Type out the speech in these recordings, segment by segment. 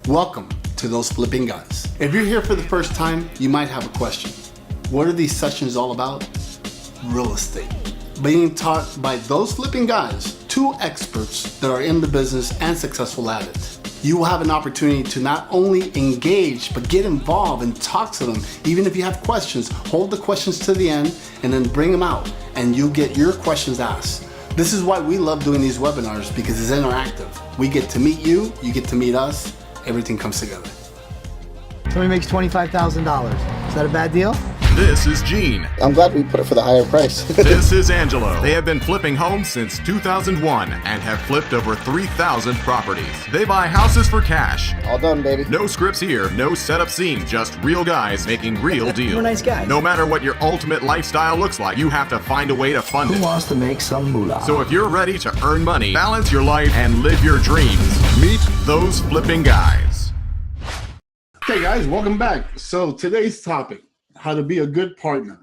Welcome to Those Flipping Guys. If you're here for the first time, you might have a question. What are these sessions all about? Real estate. Being taught by those flipping guys, two experts that are in the business and successful at it. You will have an opportunity to not only engage, but get involved and talk to them. Even if you have questions, hold the questions to the end and then bring them out and you get your questions asked. This is why we love doing these webinars, because it's interactive. We get to meet you, you get to meet us, everything comes together. Somebody makes $25,000. Is that a bad deal? This is Gene. I'm glad we put it for the higher price. This is Angelo. They have been flipping homes since 2001 and have flipped over 3,000 properties. They buy houses for cash. All done, baby. No scripts here, no setup scene, just real guys making real deals. We're nice guys. No matter what your ultimate lifestyle looks like, you have to find a way to fund it. Who wants to make some moolah? So if you're ready to earn money, balance your life, and live your dreams, meet those flipping guys. Okay guys, welcome back. So today's topic, how to be a good partner.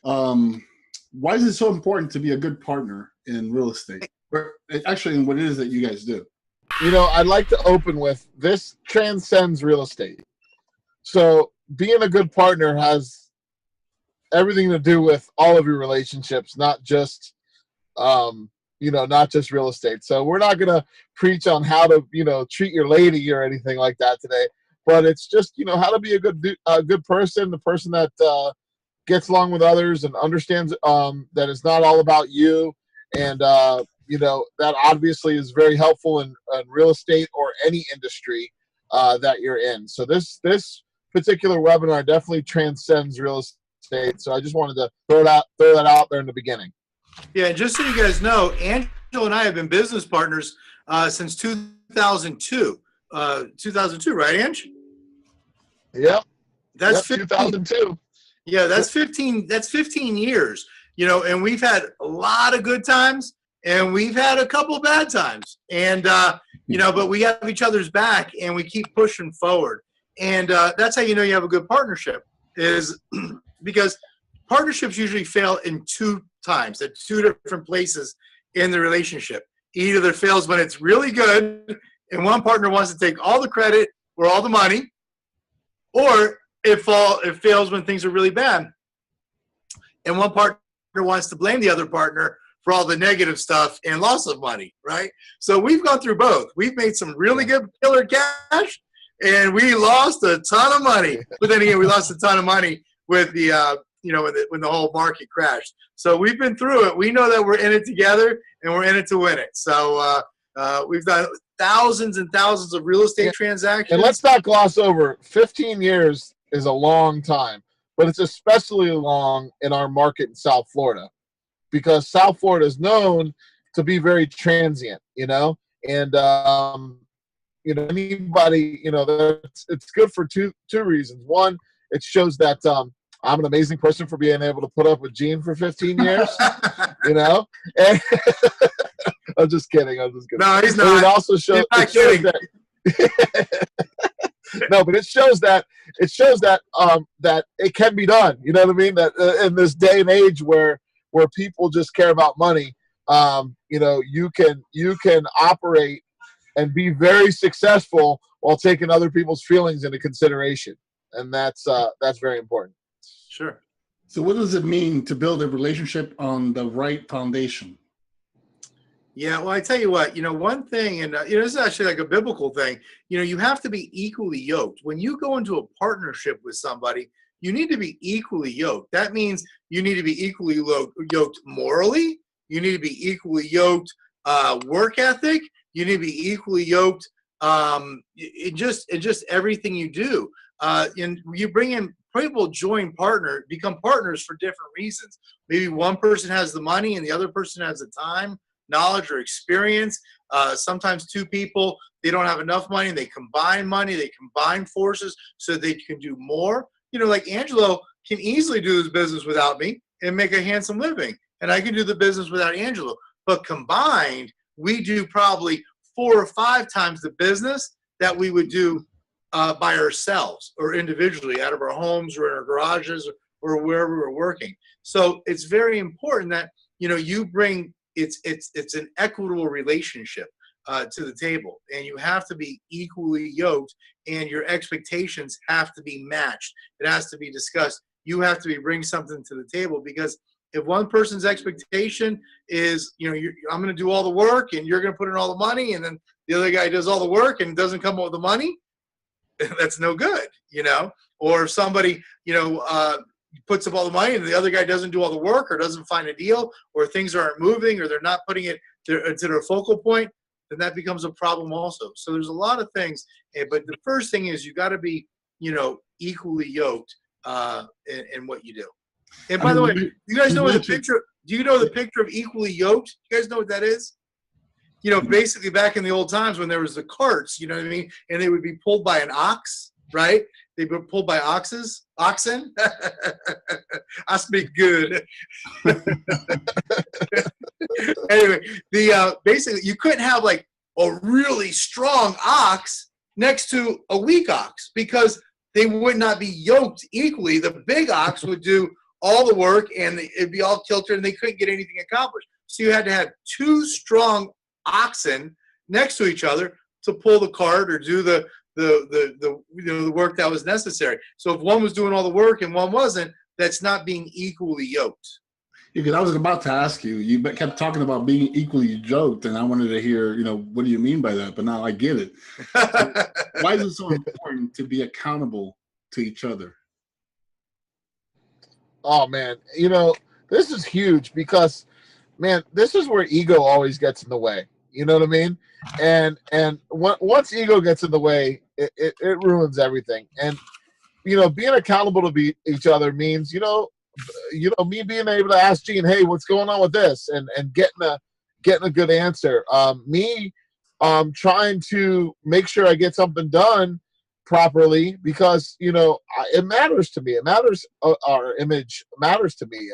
Why is it so important to be a good partner in real estate? Or actually in what it is that you guys do? You know, I'd like to open with this transcends real estate. So being a good partner has everything to do with all of your relationships, not just, not just real estate. So we're not going to preach on how to, treat your lady or anything like that today. But it's just, how to be a good person, the person that gets along with others and understands that it's not all about you. And, that obviously is very helpful in real estate or any industry that you're in. So this particular webinar definitely transcends real estate. So I just wanted to throw that out there in the beginning. Yeah, just so you guys know, Angelo and I have been business partners since 2002. 2002, right, Ange? Yep. That's 2002. Yeah, that's 15. That's 15 years. And we've had a lot of good times, and we've had a couple of bad times. And but we have each other's back, and we keep pushing forward. And that's how you know you have a good partnership, is because partnerships usually fail in two times, at two different places in the relationship. Either it fails when it's really good, and one partner wants to take all the credit or all the money, or it fails when things are really bad, and one partner wants to blame the other partner for all the negative stuff and loss of money, right? So we've gone through both. We've made some really good killer cash, and we lost a ton of money. But then again, we lost a ton of money with the when the whole market crashed. So we've been through it. We know that we're in it together, and we're in it to win it. So we've done thousands and thousands of real estate transactions. And let's not gloss over, 15 years is a long time, but it's especially long in our market in South Florida, because South Florida is known to be very transient, and anybody, it's good for two reasons. One, it shows that I'm an amazing person for being able to put up with Gene for 15 years, And I'm just kidding. No, he's not. But it also shows that no, but it shows that that it can be done. You know what I mean? That in this day and age where people just care about money, you can operate and be very successful while taking other people's feelings into consideration, and that's very important. Sure. So what does it mean to build a relationship on the right foundation? Yeah, well, I tell you what, one thing, and this is actually like a biblical thing. You have to be equally yoked. When you go into a partnership with somebody, you need to be equally yoked. That means you need to be equally yoked morally. You need to be equally yoked work ethic. You need to be equally yoked in just everything you do. And you bring in people, become partners for different reasons. Maybe one person has the money and the other person has the time, knowledge, or experience. Sometimes two people, they don't have enough money, and they combine money, they combine forces so they can do more. Like Angelo can easily do this business without me and make a handsome living, and I can do the business without Angelo. But combined, we do probably 4 or 5 times the business that we would do by ourselves or individually out of our homes or in our garages or wherever we're working. So it's very important that you bring it's an equitable relationship. to the table, and you have to be equally yoked, and your expectations have to be matched. It has to be discussed. You have to be bring something to the table, because if one person's expectation is, I'm going to do all the work and you're going to put in all the money, and then the other guy does all the work and doesn't come up with the money, that's no good, Or if somebody, puts up all the money and the other guy doesn't do all the work, or doesn't find a deal, or things aren't moving, or they're not putting it to their focal point, then that becomes a problem also. So there's a lot of things, but the first thing is you got to be, equally yoked in what you do. And by the way, you guys know the picture? Do you know the picture of equally yoked? You guys know what that is? Basically back in the old times when there was the carts, you know what I mean? And they would be pulled by an ox, right? They'd be pulled by oxen. I speak good. Anyway, basically you couldn't have like a really strong ox next to a weak ox, because they would not be yoked equally. The big ox would do all the work and it'd be all tilted and they couldn't get anything accomplished. So you had to have two strong oxen next to each other to pull the cart or do the work that was necessary. So if one was doing all the work and one wasn't, that's not being equally yoked. Because I was about to ask you, you kept talking about being equally yoked, and I wanted to hear, what do you mean by that? But now I get it. So why is it so important to be accountable to each other? Oh man, this is huge, because man, this is where ego always gets in the way. You know what I mean? And once ego gets in the way, it ruins everything. And being accountable to each other means me being able to ask Gene, hey, what's going on with this, and getting a good answer. Me trying to make sure I get something done properly, because it matters to me. It matters. Our image matters to me.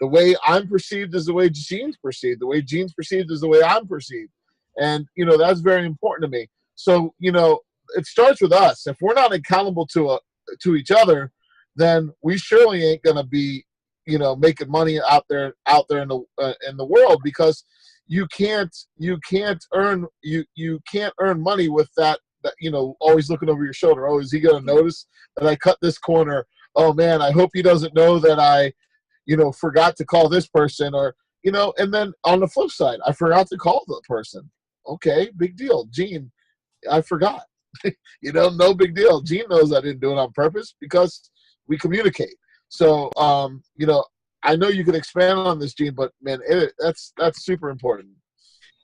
The way I'm perceived is the way Gene's perceived. The way Gene's perceived is the way I'm perceived. And, that's very important to me. So, it starts with us. If we're not accountable to each other, then we surely ain't going to be, making money out there in the world, because you can't earn money with that, always looking over your shoulder. Oh, is he going to notice that I cut this corner? Oh man, I hope he doesn't know that I, forgot to call this person, or, and then on the flip side, I forgot to call the person. Okay, big deal. Gene, I forgot. No big deal. Gene knows I didn't do it on purpose, because we communicate. So, I know you could expand on this, Gene, but man, that's super important.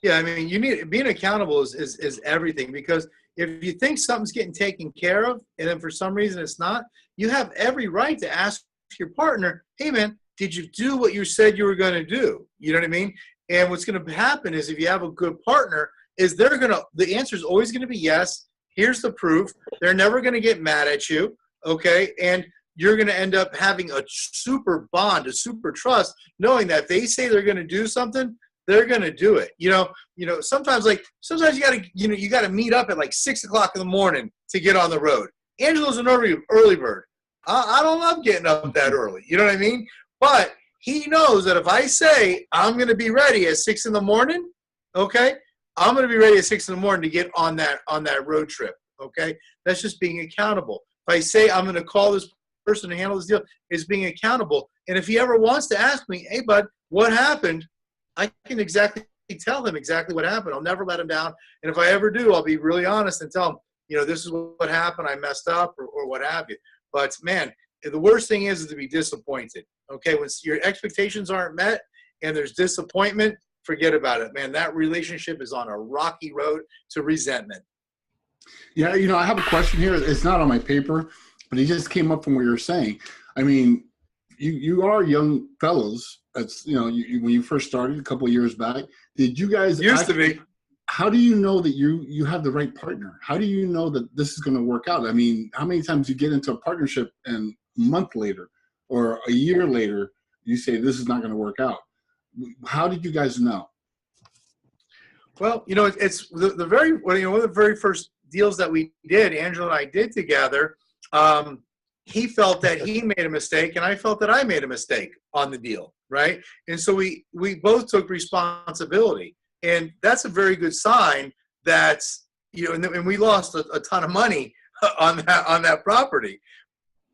Yeah, I mean, being accountable is everything, because if you think something's getting taken care of and then for some reason it's not, you have every right to ask your partner, hey man, did you do what you said you were going to do? You know what I mean? And what's going to happen is, if you have a good partner, is the answer is always going to be yes. Here's the proof. They're never going to get mad at you. Okay. And you're going to end up having a super bond, a super trust, knowing that if they say they're going to do something, they're going to do it. Sometimes you got to meet up at like 6 o'clock in the morning to get on the road. Angelo's an early bird. I don't love getting up that early. You know what I mean? But he knows that if I say I'm going to be ready at 6 in the morning, okay, I'm going to be ready at 6 in the morning to get on that road trip. Okay, that's just being accountable. If I say I'm going to call this person to handle this deal, is being accountable. And if he ever wants to ask me, hey bud, what happened? I can exactly tell him exactly what happened. I'll never let him down. And if I ever do, I'll be really honest and tell him, this is what happened. I messed up, or what have you. But man, the worst thing is to be disappointed. Okay, when your expectations aren't met and there's disappointment, forget about it, man. That relationship is on a rocky road to resentment. Yeah, I have a question here. It's not on my paper, but it just came up from what you're saying. I mean, you are young fellows. That's when you first started a couple of years back. Did you guys to be? How do you know that you have the right partner? How do you know that this is going to work out? I mean, how many times you get into a partnership and a month later or a year later you say this is not going to work out? How did you guys know? Well, it's one of the very first deals that we did, Angelo and I did together. He felt that he made a mistake, and I felt that I made a mistake on the deal, right? And so we both took responsibility. And that's a very good sign that, and we lost a ton of money on that property.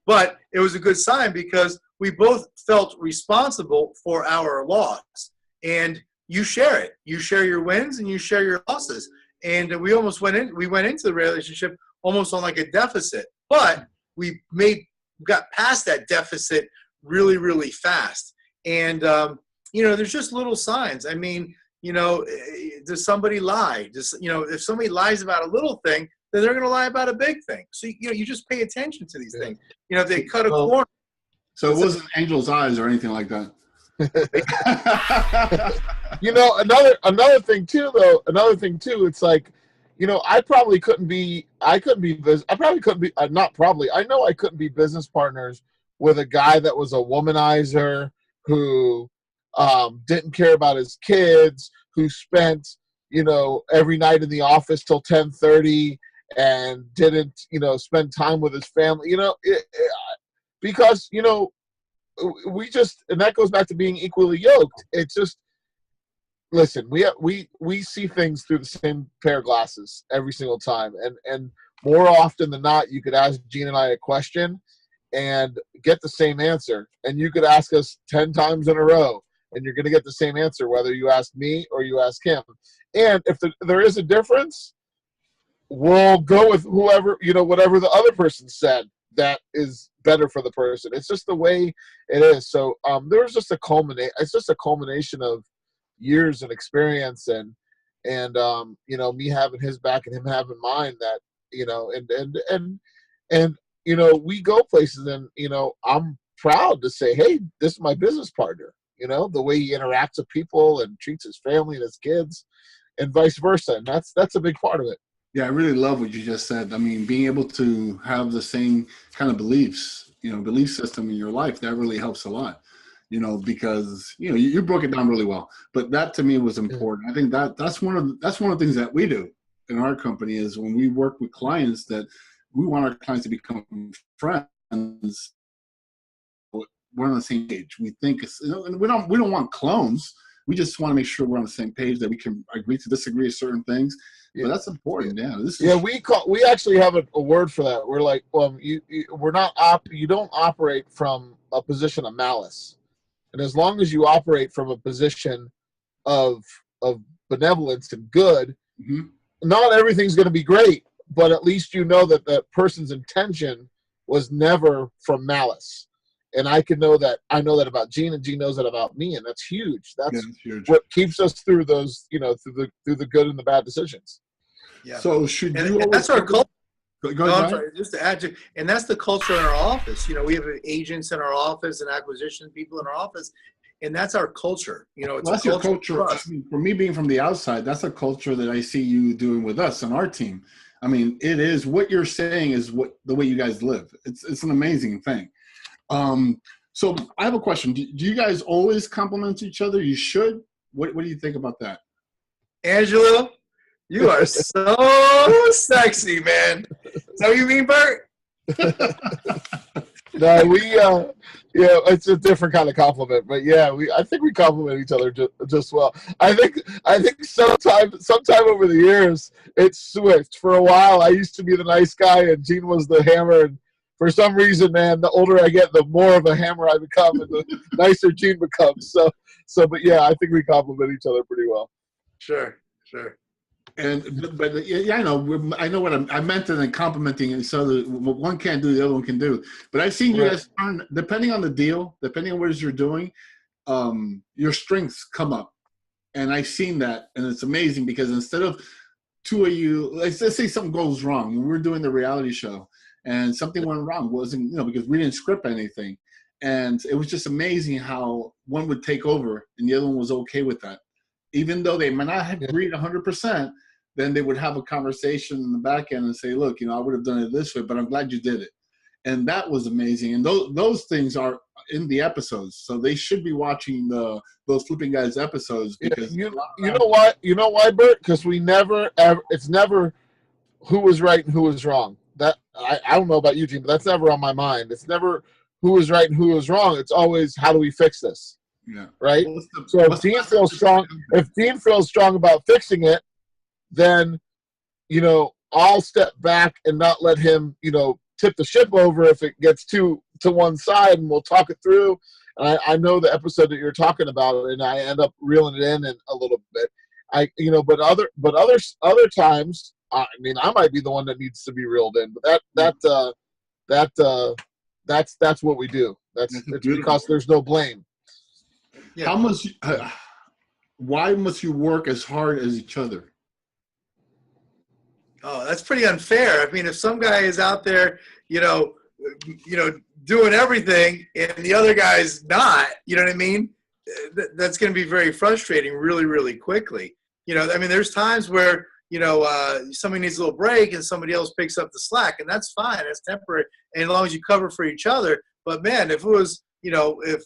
But it was a good sign because we both felt responsible for our loss. And you share it. You share your wins and you share your losses. And we went into the relationship almost on like a deficit. But we got past that deficit really, really fast. And, there's just little signs. I mean, does somebody lie? If somebody lies about a little thing, then they're going to lie about a big thing. So, you just pay attention to these things. If they cut a corner. So it wasn't Angel's eyes or anything like that. Another thing too, it's like, I couldn't be business partners with a guy that was a womanizer who didn't care about his kids, who spent, every night in the office till 10:30 and didn't, spend time with his family, because, and that goes back to being equally yoked. It's just, listen, we see things through the same pair of glasses every single time. And more often than not, you could ask Gene and I a question and get the same answer. And you could ask us 10 times in a row, and you're going to get the same answer, whether you ask me or you ask him. And if there is a difference, we'll go with whoever, whatever the other person said that is better for the person. It's just the way it is. So there's just it's just a culmination of years and experience and me having his back and him having mine, that, and we go places, and, I'm proud to say, hey, this is my business partner, the way he interacts with people and treats his family and his kids and vice versa. And that's a big part of it. Yeah, I really love what you just said. I mean, being able to have the same kind of belief system in your life, that really helps a lot, because, you broke it down really well. But that to me was important. I think that's one of the things that we do in our company is when we work with clients, that we want our clients to become friends. We're on the same page. We think and we don't want clones. We just want to make sure we're on the same page, that we can agree to disagree with certain things. But that's important. Yeah. We actually have a word for that. We're like, well, you don't operate from a position of malice. And as long as you operate from a position of benevolence and good, not everything's going to be great, but at least you know that that person's intention was never from malice. And I know that about Gene, and Gene knows that about me, and that's huge. That's huge. What keeps us through those, through the good and the bad decisions. Yeah. So should you? And that's our culture. I'm sorry, just to add to, and that's the culture in our office. We have agents in our office and acquisition people in our office, and that's our culture. That's your culture. I mean, for me, being from the outside, that's a culture that I see you doing with us and our team. I mean, it is what you're saying is the way you guys live. It's an amazing thing. So I have a question. Do you guys always compliment each other? You should. What do you think about that? Angelo, you are so sexy, man. Is that what you mean, Bert? No, it's a different kind of compliment, but I think we compliment each other just well. I think sometime over the years it switched. For a while, I used to be the nice guy, and Gene was the hammer. And for some reason, man, the older I get, the more of a hammer I become, and the nicer Gene becomes. But I think we compliment each other pretty well. Sure. But I know what I meant in complimenting each other. What one can't do, the other one can do. But I've seen you guys turn, depending on the deal, depending on what you're doing, your strengths come up, and I've seen that, and it's amazing because instead of two of you, let's say something goes wrong. When we were doing the reality show, and something went wrong, wasn't because we didn't script anything, and it was just amazing how one would take over and the other one was okay with that. Even though they might not have agreed 100%, then they would have a conversation in the back end and say, look, I would have done it this way, but I'm glad you did it. And that was amazing. And those things are in the episodes. So they should be watching those Flipping Guys episodes. Because you know why, Bert? Because it's never who was right and who was wrong. That I don't know about you, Gene, but that's never on my mind. It's never who was right and who was wrong. It's always, how do we fix this? Yeah. right? What's the- So if what's the Dean best feels way to strong, do that? if Dean feels strong about fixing it, then I'll step back and not let him tip the ship over if it gets to one side, and we'll talk it through. And I know the episode that you're talking about, and I end up reeling it in a little bit. But other times, I mean, I might be the one that needs to be reeled in. But that's what we do. That's It's beautiful. because there's no blame. Yeah. How much? Why must you work as hard as each other? Oh, that's pretty unfair. I mean, if some guy is out there, doing everything, and the other guy's not, you know what I mean? That's going to be very frustrating, really, really quickly. I mean, there's times where somebody needs a little break, and somebody else picks up the slack, and that's fine. That's temporary, and as long as you cover for each other. But man, if it was, if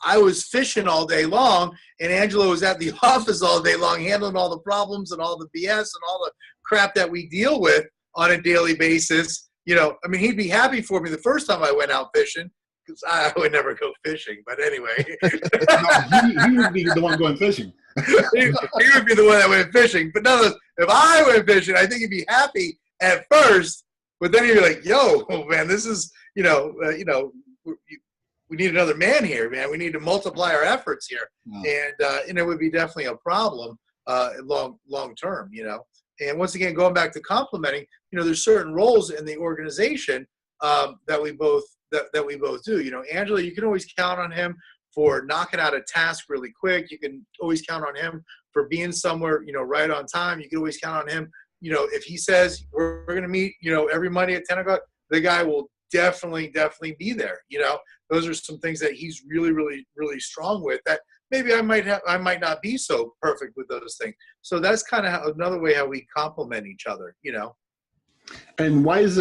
I was fishing all day long, and Angelo was at the office all day long handling all the problems and all the BS and all the crap that we deal with on a daily basis. I mean, he'd be happy for me the first time I went out fishing, because I would never go fishing. But anyway, No, he would be the one going fishing. he would be the one that went fishing. But nonetheless, if I went fishing, I think he'd be happy at first. But then he'd be like, "Yo, man, this is we need another man here, man. We need to multiply our efforts here." Yeah. And it would be definitely a problem long term, And once again, going back to complimenting, there's certain roles in the organization that we both do. Angelo, you can always count on him for knocking out a task really quick. You can always count on him for being somewhere, right on time. You can always count on him. If he says we're going to meet, every Monday at 10 o'clock, the guy will definitely be there. Those are some things that he's really, really, really strong with that maybe I might not be so perfect with those things. So that's kind of another way how we complement each other, And why is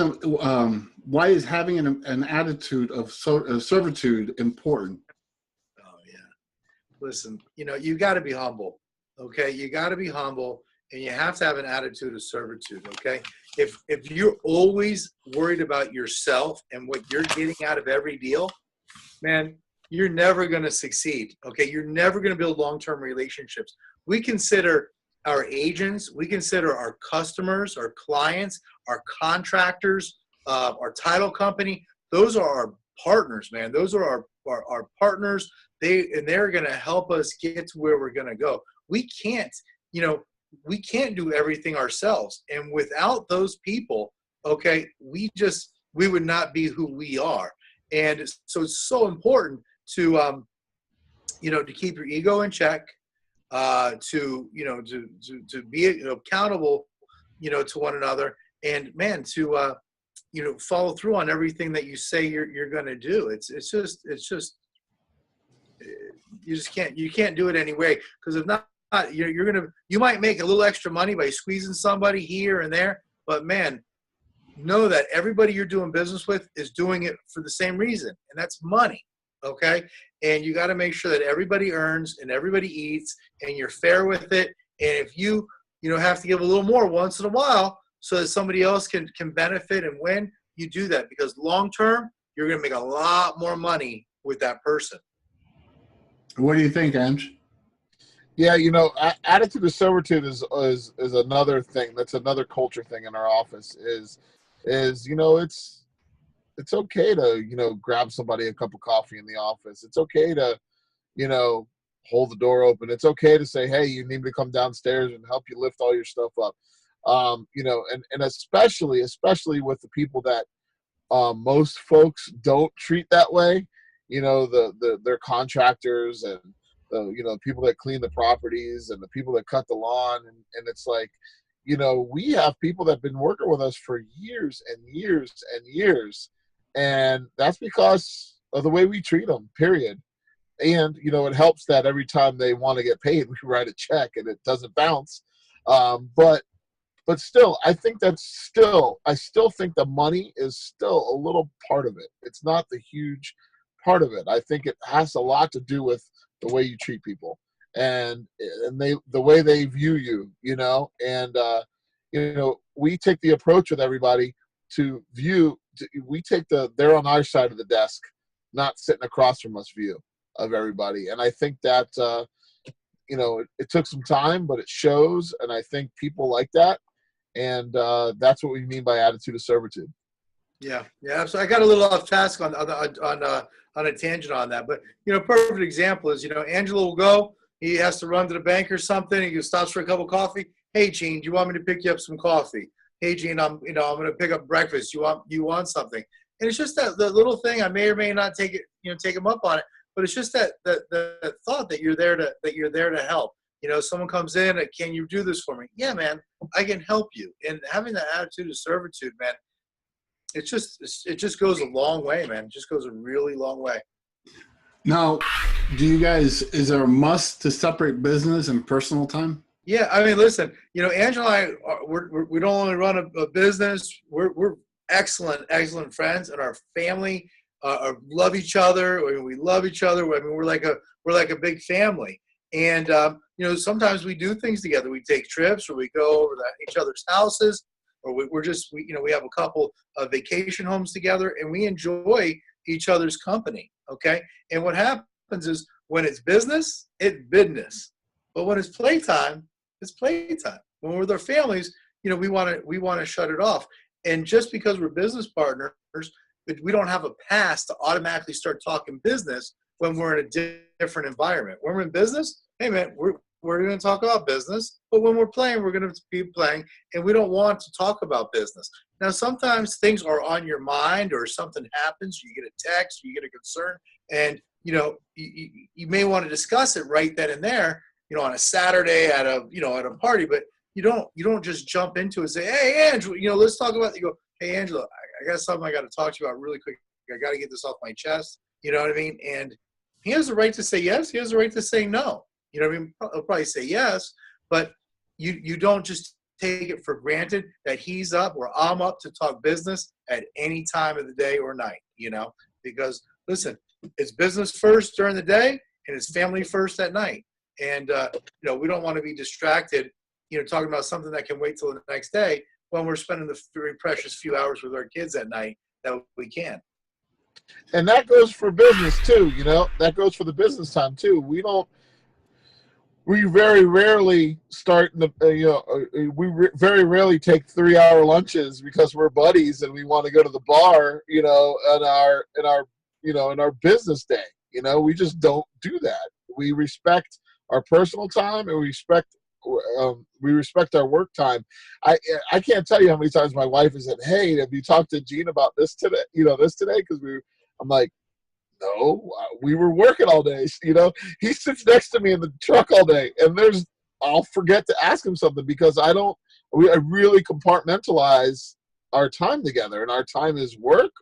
having an attitude of servitude important? Oh yeah. Listen, you got to be humble. Okay. You got to be humble, and you have to have an attitude of servitude. Okay. If you're always worried about yourself and what you're getting out of every deal, man, you're never going to succeed. Okay. You're never going to build long-term relationships. We consider our agents, we consider our customers, our clients, our contractors, our title company. Those are our partners, man. Those are our partners. They're going to help us get to where we're going to go. We can't do everything ourselves. And without those people, okay, we would not be who we are. And so it's so important to keep your ego in check, to be accountable, to one another, and man, to follow through on everything that you say you're going to do. It's just you can't do it anyway, because if not, you might make a little extra money by squeezing somebody here and there, but man, know that everybody you're doing business with is doing it for the same reason, and that's money. Okay. And you got to make sure that everybody earns and everybody eats, and you're fair with it. And if you have to give a little more once in a while so that somebody else can benefit and win, you do that, because long term, you're going to make a lot more money with that person. What do you think, Ange? Yeah, attitude of servitude is another thing. That's another culture thing in our office. It's okay to grab somebody a cup of coffee in the office. It's okay to hold the door open. It's okay to say, hey, you need me to come downstairs and help you lift all your stuff up. And especially with the people that most folks don't treat that way. Their contractors and the people that clean the properties and the people that cut the lawn, and it's like, we have people that have been working with us for years and years and years, and that's because of the way we treat them, period. And it helps that every time they want to get paid, we write a check and it doesn't bounce. But still, I still think the money is still a little part of it. It's not the huge part of it. I think it has a lot to do with the way you treat people and the way they view you, and we take the approach with everybody to view, we take they're on our side of the desk, not sitting across from us view of everybody. And I think that, it took some time, but it shows. And I think people like that. And that's what we mean by attitude of servitude. Yeah. So I got a little off task on a tangent on that, but perfect example is Angelo will go. He has to run to the bank or something. He stops for a cup of coffee. Hey, Gene, do you want me to pick you up some coffee? Hey, Gene, I'm going to pick up breakfast. You want something? And it's just that the little thing. I may or may not take him up on it, but it's just that thought that you're there to help. Someone comes in, can you do this for me? Yeah, man, I can help you. And having that attitude of servitude, man, it just goes a long way, man. It just goes a really long way. Now, is there a must to separate business and personal time? Yeah, I mean, listen, Angela and I, we don't only run a business. We're excellent friends, and our family love each other. I mean, we love each other. I mean, we're like a big family. And sometimes we do things together. We take trips, or we go over to each other's houses, or we have a couple of vacation homes together, and we enjoy each other's company. Okay, and what happens is when it's business, it's business. But when it's playtime, it's playtime. When we're with our families, we want to shut it off. And just because we're business partners, we don't have a pass to automatically start talking business when we're in a different environment. When we're in business, hey man, we're going to talk about business. But when we're playing, we're going to be playing, and we don't want to talk about business. Now, sometimes things are on your mind, or something happens. You get a text, you get a concern, and you may want to discuss it right then and there. On a Saturday at a party, but you don't just jump into it and say, hey, Angelo, let's talk about. You go, hey, Angelo, I got something I got to talk to you about really quick. I got to get this off my chest. You know what I mean? And he has the right to say yes. He has the right to say no. You know what I mean? He'll probably say yes, but you don't just take it for granted that he's up or I'm up to talk business at any time of the day or night. Because listen, it's business first during the day, and it's family first at night. And, we don't want to be distracted, talking about something that can wait till the next day when we're spending the very precious few hours with our kids at night that we can. And that goes for business too, that goes for the business time too. We very rarely start, very rarely take 3-hour lunches because we're buddies and we want to go to the bar, in our business day. We just don't do that. We respect our personal time, and we respect our work time. I can't tell you how many times my wife has said, "Hey, have you talked to Gene about this today? This today?" Because I'm like, no, we were working all day. He sits next to me in the truck all day, and I'll forget to ask him something because I really compartmentalize our time together, and our time is work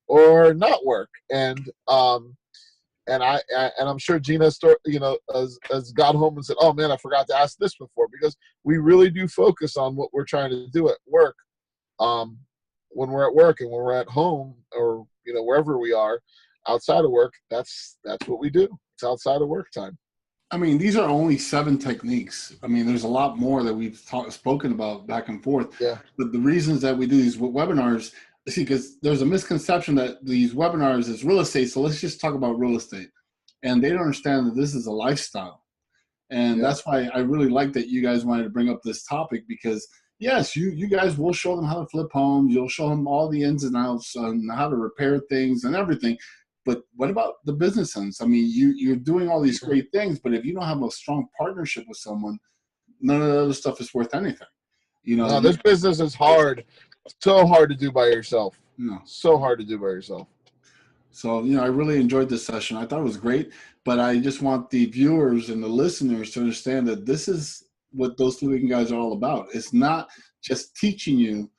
or not work, and I'm sure Gina, has got home and said, "Oh man, I forgot to ask this before," because we really do focus on what we're trying to do at work. When we're at work and when we're at home, or wherever we are outside of work, that's what we do. It's outside of work time. I mean, these are only 7 techniques. I mean, there's a lot more that we've spoken about back and forth. Yeah. But the reasons that we do these webinars, because there's a misconception that these webinars is real estate. So let's just talk about real estate. And they don't understand that this is a lifestyle. And that's why I really like that you guys wanted to bring up this topic, because yes, you guys will show them how to flip homes. You'll show them all the ins and outs on how to repair things and everything. But what about the business ends? I mean, you're doing all these great things, but if you don't have a strong partnership with someone, none of the other stuff is worth anything. No, this business is hard. So hard to do by yourself. So hard to do by yourself. So, I really enjoyed this session. I thought it was great, but I just want the viewers and the listeners to understand that this is what Those Flipping Guys are all about. It's not just teaching you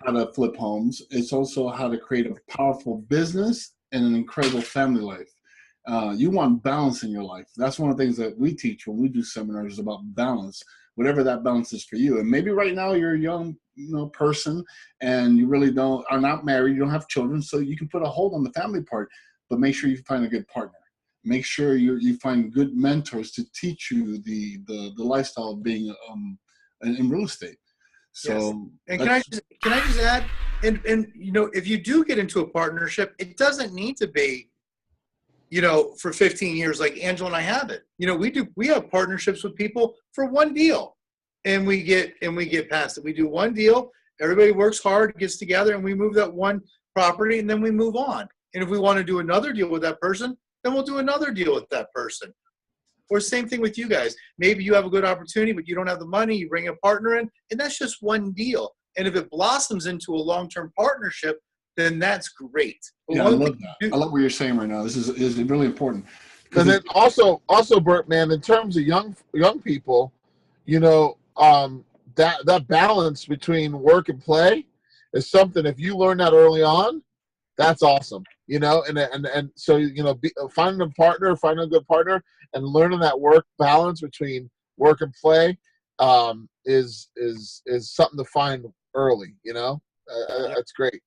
how to flip homes. It's also how to create a powerful business and an incredible family life. You want balance in your life. That's one of the things that we teach when we do seminars, about balance, whatever that balance is for you. And maybe right now you're a young person and you really are not married, you don't have children, so you can put a hold on the family part, but make sure you find a good partner. Make sure you find good mentors to teach you the lifestyle of being in real estate. So, yes. And can I just add, and if you do get into a partnership, it doesn't need to be for 15 years, like Angelo and I have it. We have partnerships with people for one deal, and we get past it. We do one deal, everybody works hard, gets together, and we move that one property, and then we move on. And if we want to do another deal with that person, then we'll do another deal with that person. Or same thing with you guys. Maybe you have a good opportunity, but you don't have the money. You bring a partner in, and that's just one deal. And if it blossoms into a long-term partnership, then that's great. But Yeah, I love that. I love what you're saying right now. This is really important. And then also, Bert, man, in terms of young people, that balance between work and play is something. If you learn that early on, that's awesome. And so finding a partner, finding a good partner, and learning that work balance between work and play is something to find early. That's great.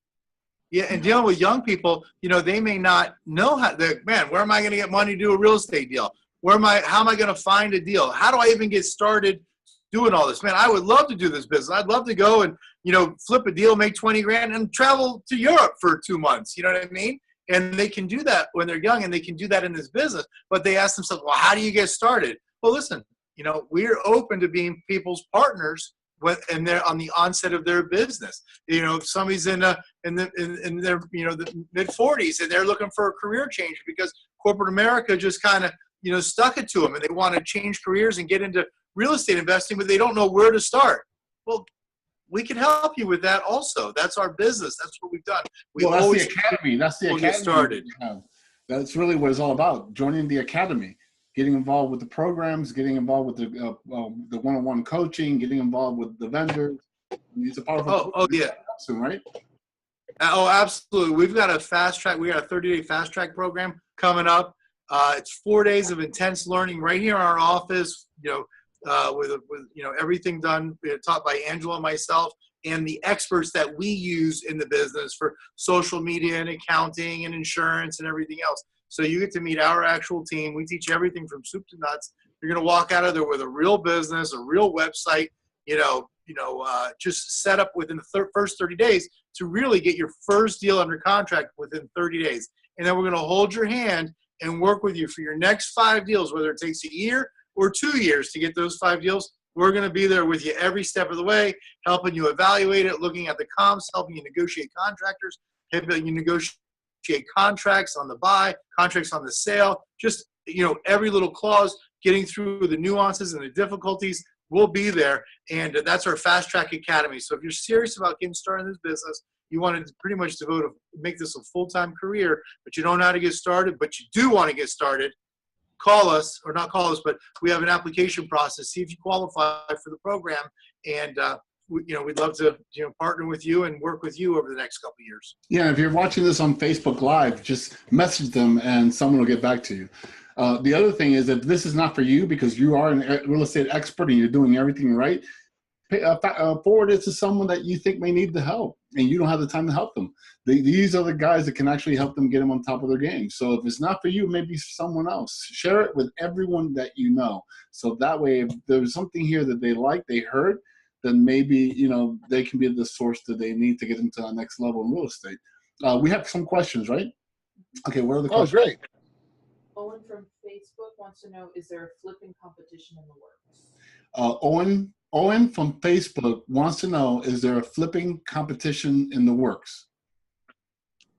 Yeah, and dealing with young people, they may not know where am I going to get money to do a real estate deal? How am I going to find a deal? How do I even get started doing all this? Man, I would love to do this business. I'd love to go and, flip a deal, make 20 grand and travel to Europe for 2 months. You know what I mean? And they can do that when they're young, and they can do that in this business. But they ask themselves, well, how do you get started? Well, listen, we're open to being people's partners and they're on the onset of their business. If somebody's in their the mid-40s and they're looking for a career change because corporate America just kind of stuck it to them, and they want to change careers and get into real estate investing, but they don't know where to start. Well, we can help you with that also. That's our business. That's what we've done. That's the academy. That's the academy. Get started. That's really what it's all about. Joining the academy. Getting involved with the programs, getting involved with the one-on-one coaching, getting involved with the vendors. It's a powerful. Oh yeah. Soon, right? Oh, absolutely. We've got a fast track. We got a 30-day fast track program coming up. It's 4 days of intense learning right here in our office. With everything done, taught by Angelo and myself, and the experts that we use in the business for social media and accounting and insurance and everything else. So you get to meet our actual team. We teach everything from soup to nuts. You're going to walk out of there with a real business, a real website, just set up within the first 30 days to really get your first deal under contract within 30 days. And then we're going to hold your hand and work with you for your next 5 deals, whether it takes a year or 2 years to get those 5 deals. We're going to be there with you every step of the way, helping you evaluate it, looking at the comps, helping you negotiate contractors, helping you negotiate contracts on the buy, contracts on the sale, just, every little clause, getting through the nuances and the difficulties. We'll be there. And that's our Fast Track Academy. So if you're serious about getting started in this business, you want to pretty much make this a full-time career, but you don't know how to get started, but you do want to get started, call us, or not call us, but we have an application process. See if you qualify for the program. And, we'd love to, partner with you and work with you over the next couple of years. Yeah, if you're watching this on Facebook Live, just message them and someone will get back to you. The other thing is that this is not for you because you are a real estate expert and you're doing everything right. Forward it to someone that you think may need the help and you don't have the time to help them. These are the guys that can actually help them get them on top of their game. So if it's not for you, maybe someone else. Share it with everyone that you know. So that way, if there's something here that they heard, then maybe, they can be the source that they need to get into the next level in real estate. We have some questions, right? Okay, what are the questions? Oh, great. Owen from Facebook wants to know, is there a flipping competition in the works? Owen from Facebook wants to know, is there a flipping competition in the works?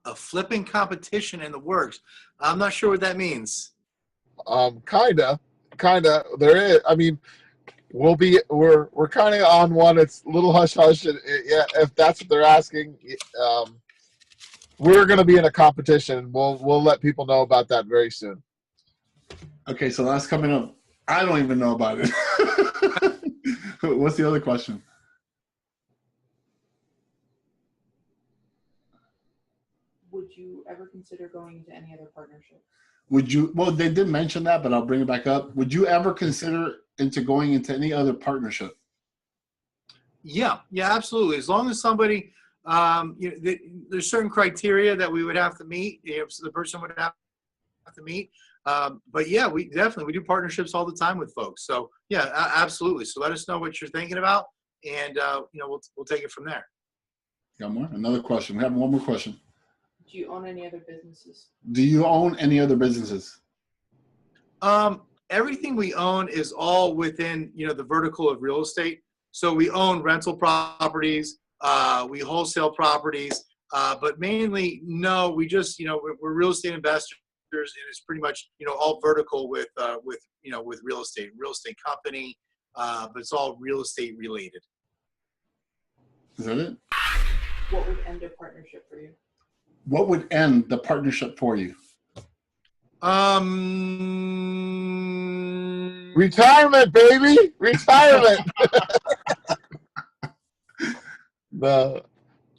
A flipping competition in the works. I'm not sure what that means. Kinda. There is. I mean, we're kind of on one. It's a little hush hush. Yeah, if that's what they're asking, we're going to be in a competition. We'll let people know about that very soon. Okay, so that's coming up. I don't even know about it. What's the other question? Would you ever consider going into any other partnership? Well, they did mention that, but I'll bring it back up. Would you ever consider going into any other partnership? Yeah, absolutely. As long as somebody, there's certain criteria that we would have to meet. So the person would have to meet. But yeah, we do partnerships all the time with folks. So yeah, absolutely. So let us know what you're thinking about, and we'll take it from there. Got more? Another question. We have one more question. Do you own any other businesses? Do you own any other businesses? Everything we own is all within, the vertical of real estate. So we own rental properties, we wholesale properties, but mainly, no, we just, we're real estate investors, and it's pretty much, all vertical with real estate company, but it's all real estate related. Is that it? What would end a partnership for you? What would end the partnership for you? Retirement, baby. Retirement. No.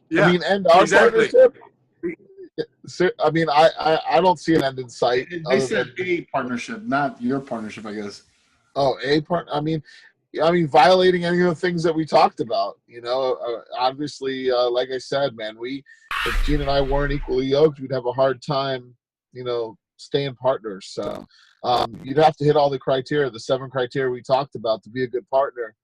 Yeah, I mean, end our exactly. partnership. I mean, I don't see an end in sight. They said a partnership, not your partnership, I guess. Oh, a part. I mean, violating any of the things that we talked about. Obviously, like I said, man, if Gene and I weren't equally yoked, we'd have a hard time, staying partners. So you'd have to hit all the criteria, the 7 criteria we talked about to be a good partner.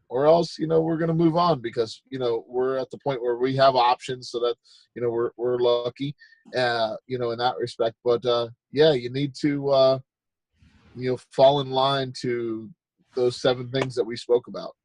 Or else, we're going to move on because, we're at the point where we have options so that, we're lucky, in that respect. But, yeah, you need to, fall in line to those 7 things that we spoke about,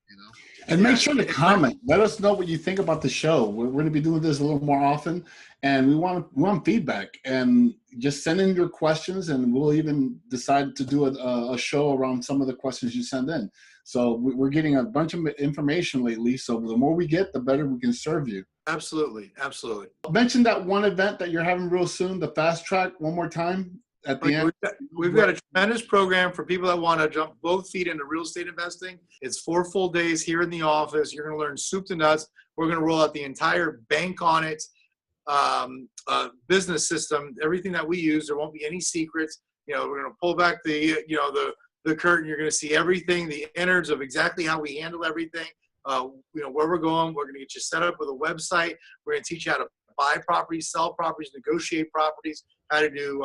And make sure to comment. Let us know what you think about the show. We're going to be doing this a little more often, and we want feedback. And just send in your questions, and we'll even decide to do a show around some of the questions you send in. So we're getting a bunch of information lately. So the more we get, the better we can serve you. Absolutely, absolutely. Mention that one event that you're having real soon, the Fast Track, one more time. At the end, we've got a tremendous program for people that want to jump both feet into real estate investing. It's 4 full days here in the office. You're going to learn soup to nuts. We're going to roll out the entire bank on it business system, everything that we use. There won't be any secrets. We're going to pull back the curtain. You're going to see everything, the innards of exactly how we handle everything. Where we're going. We're going to get you set up with a website. We're going to teach you how to buy properties, sell properties, negotiate properties, how to do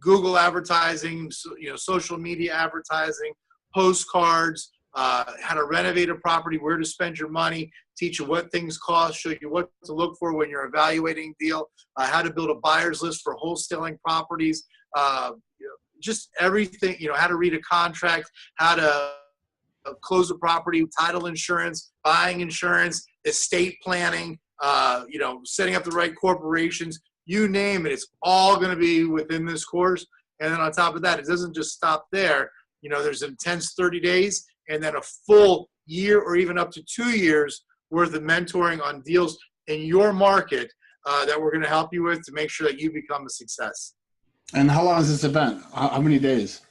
Google advertising, social media advertising, postcards, how to renovate a property, where to spend your money, teach you what things cost, show you what to look for when you're evaluating a deal, how to build a buyer's list for wholesaling properties, just everything, how to read a contract, how to close a property, title insurance, buying insurance, estate planning, setting up the right corporations. You name it, it's all going to be within this course. And then on top of that, it doesn't just stop there. There's intense 30 days and then a full year or even up to 2 years worth of mentoring on deals in your market that we're going to help you with to make sure that you become a success. And how long is this event? How many days?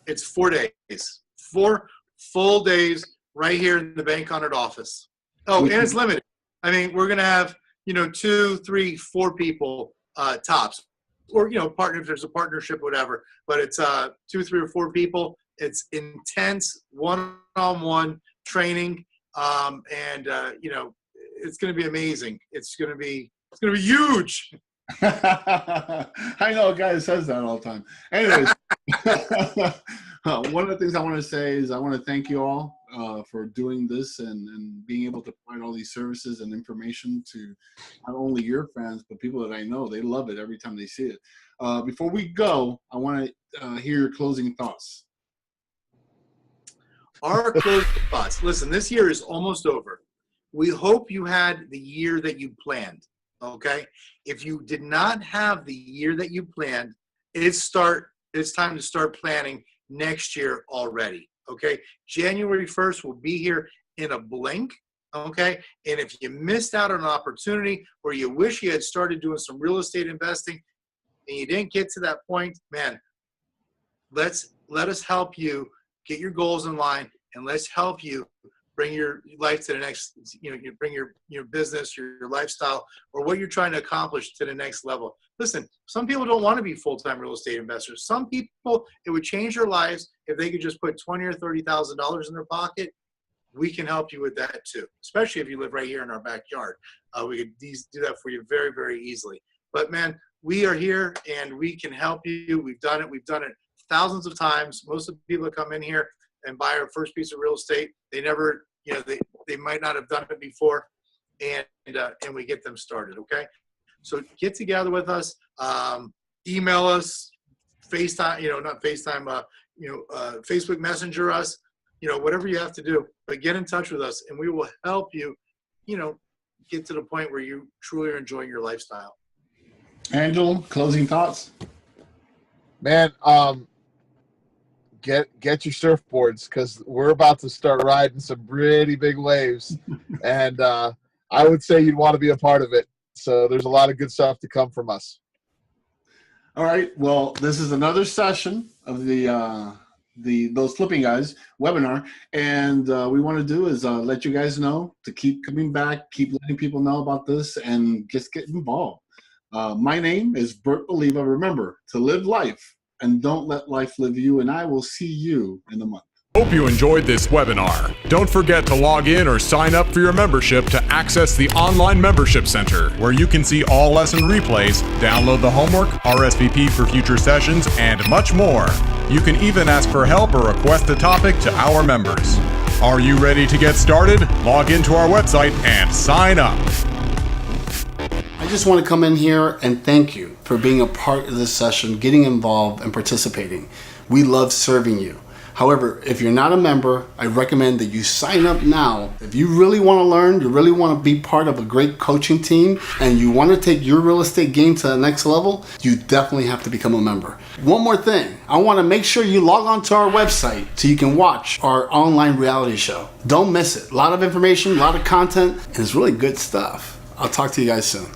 It's 4 days. 4 full days right here in the Bank on It office. Oh, and it's limited. I mean, we're going to have 2, 3, 4 people tops, or partner if there's a partnership, whatever. But it's 2, 3, or 4 people. It's intense one-on-one training, and it's going to be amazing. It's going to be huge. I know a guy that says that all the time. Anyways, one of the things I want to say is I want to thank you all for doing this and being able to provide all these services and information to not only your fans, but people that I know. They love it every time they see it. Before we go, I want to hear your closing thoughts. Our closing thoughts. Listen, this year is almost over. We hope you had the year that you planned. Okay, if you did not have the year that you planned, it's time to start planning next year already. Okay, January 1st will be here in a blink. Okay, and if you missed out on an opportunity or you wish you had started doing some real estate investing and you didn't get to that point, man, let us help you get your goals in line, and let's help you bring your life to the next, you bring your business, your lifestyle, or what you're trying to accomplish to the next level. Listen, some people don't want to be full-time real estate investors. Some people, it would change their lives if they could just put $20,000 or $30,000 in their pocket. We can help you with that too, especially if you live right here in our backyard. We could do that for you very, very easily. But man, we are here and we can help you. We've done it. We've done it thousands of times. Most of the people that come in here and buy our first piece of real estate, they never, they might not have done it before. and we get them started. Okay, so get together with us, email us, FaceTime, not FaceTime, Facebook Messenger us, whatever you have to do, but get in touch with us and we will help you, get to the point where you truly are enjoying your lifestyle. Angelo, closing thoughts? Man, get your surfboards because we're about to start riding some pretty big waves, and I would say you'd want to be a part of it. So there's a lot of good stuff to come from us. All right. Well, this is another session of the Those Flipping Guys webinar, and we want to do is let you guys know to keep coming back, keep letting people know about this, and just get involved. My name is Bert Oliva. Remember to live life and don't let life live you, and I will see you in a month. Hope you enjoyed this webinar. Don't forget to log in or sign up for your membership to access the online membership center, where you can see all lesson replays, download the homework, RSVP for future sessions, and much more. You can even ask for help or request a topic to our members. Are you ready to get started? Log into our website and sign up. I just want to come in here and thank you for being a part of this session, getting involved and participating. We love serving you. However, if you're not a member, I recommend that you sign up now. If you really want to learn, you really want to be part of a great coaching team, and you want to take your real estate game to the next level, you definitely have to become a member. One more thing, I want to make sure you log on to our website so you can watch our online reality show. Don't miss it. A lot of information, a lot of content, and it's really good stuff. I'll talk to you guys soon.